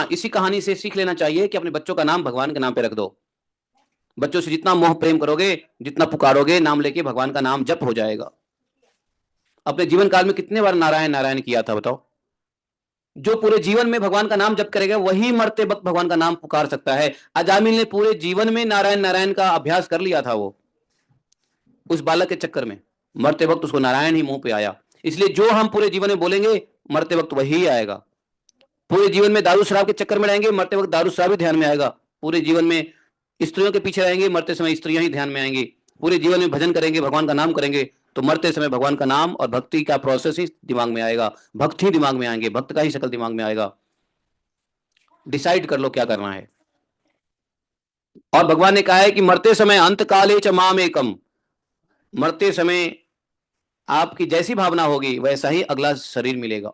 इसी कहानी से सीख लेना चाहिए कि अपने बच्चों का नाम भगवान के नाम पे रख दो। बच्चों से जितना मोह प्रेम करोगे, जितना पुकारोगे नाम लेके, भगवान का नाम जप हो जाएगा। अपने जीवन काल में कितने बार नारायण नारायण किया था बताओ? जो पूरे जीवन में भगवान का नाम जप करेगा वही मरते वक्त भगवान का नाम पुकार सकता है। अजामिल ने पूरे जीवन में नारायण नारायण का अभ्यास कर लिया था, वो उस बालक के चक्कर में मरते वक्त उसको नारायण ही मुंह पे आया। इसलिए जो हम पूरे जीवन में बोलेंगे मरते वक्त वही आएगा। पूरे जीवन में दारू शराब के चक्कर में रहेंगे, मरते वक्त दारू शराब ही ध्यान में आएगा। पूरे जीवन में स्त्रियों के पीछे रहेंगे, मरते समय स्त्रियां ही ध्यान में आएंगी। पूरे जीवन में भजन करेंगे, भगवान का नाम करेंगे, तो मरते समय भगवान का नाम और भक्ति का प्रोसेस ही दिमाग में आएगा। भक्त ही दिमाग में आएंगे, भक्त का ही शकल दिमाग में आएगा। डिसाइड कर लो क्या करना है। और भगवान ने कहा है कि मरते समय अंत काले च माम एकम, मरते समय आपकी जैसी भावना होगी वैसा ही अगला शरीर मिलेगा।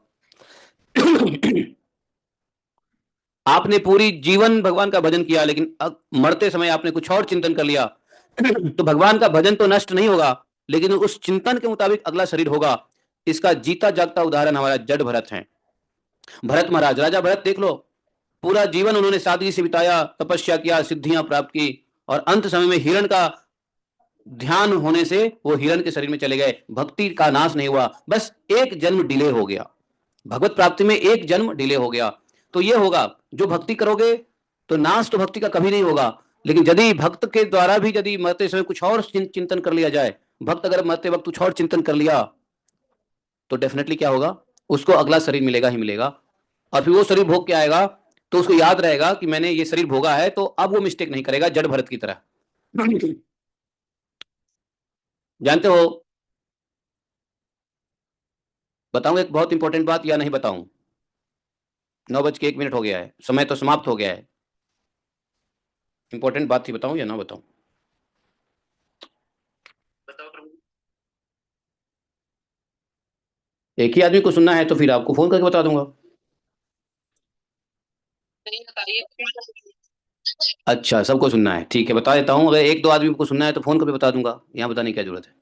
आपने पूरी जीवन भगवान का भजन किया, लेकिन मरते समय आपने कुछ और चिंतन कर लिया, तो भगवान का भजन तो नष्ट नहीं होगा, लेकिन उस चिंतन के मुताबिक अगला शरीर होगा। इसका जीता जागता उदाहरण हमारा जड़ भरत है। भरत महाराज, राजा भरत देख लो, पूरा जीवन उन्होंने सादगी से बिताया, तपस्या किया, सिद्धियां प्राप्त की, और अंत समय में हिरण का ध्यान होने से वो हिरण के शरीर में चले गए। भक्ति का नाश नहीं हुआ, बस एक जन्म डिले हो गया। भगवत प्राप्ति में एक जन्म डिले हो गया। तो ये होगा, जो भक्ति करोगे तो नाश तो भक्ति का कभी नहीं होगा, लेकिन यदि भक्त के द्वारा भी यदि मरते समय कुछ और चिंतन कर लिया जाए, भक्त अगर मरते वक्त कुछ और चिंतन कर लिया, तो डेफिनेटली क्या होगा, उसको अगला शरीर मिलेगा ही मिलेगा। और फिर वो शरीर भोग के आएगा तो उसको याद रहेगा कि मैंने ये शरीर भोगा है, तो अब वो मिस्टेक नहीं करेगा जड़ भरत की तरह। जानते हो, बताऊं एक बहुत इंपॉर्टेंट बात या नहीं बताऊं? 9:01 हो गया है, समय तो समाप्त हो गया है। इंपॉर्टेंट बात थी, बताऊं या ना बताऊं? एक ही आदमी को सुनना है तो फिर आपको फोन करके बता दूंगा। अच्छा, सबको सुनना है, ठीक है, बता देता हूँ। अगर एक दो आदमी को सुनना है तो फोन करके बता दूंगा, यहाँ बताने की क्या जरूरत है।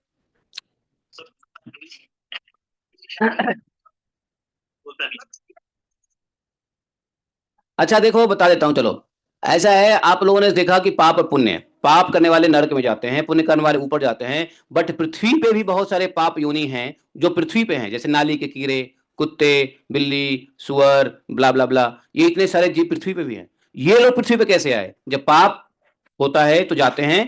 अच्छा देखो, बता देता हूँ, चलो। ऐसा है, आप लोगों ने देखा कि पाप और पुण्य, पाप करने वाले नरक में जाते हैं, पुण्य करने वाले ऊपर जाते हैं। बट पृथ्वी पे भी बहुत सारे पाप योनि हैं जो पृथ्वी पे हैं, जैसे नाली के कीड़े, कुत्ते, बिल्ली, सुअर, ब्ला ब्ला ब्ला, ये इतने सारे जीव पृथ्वी पे भी हैं। ये लोग पृथ्वी पे कैसे आए? जब पाप होता है तो जाते हैं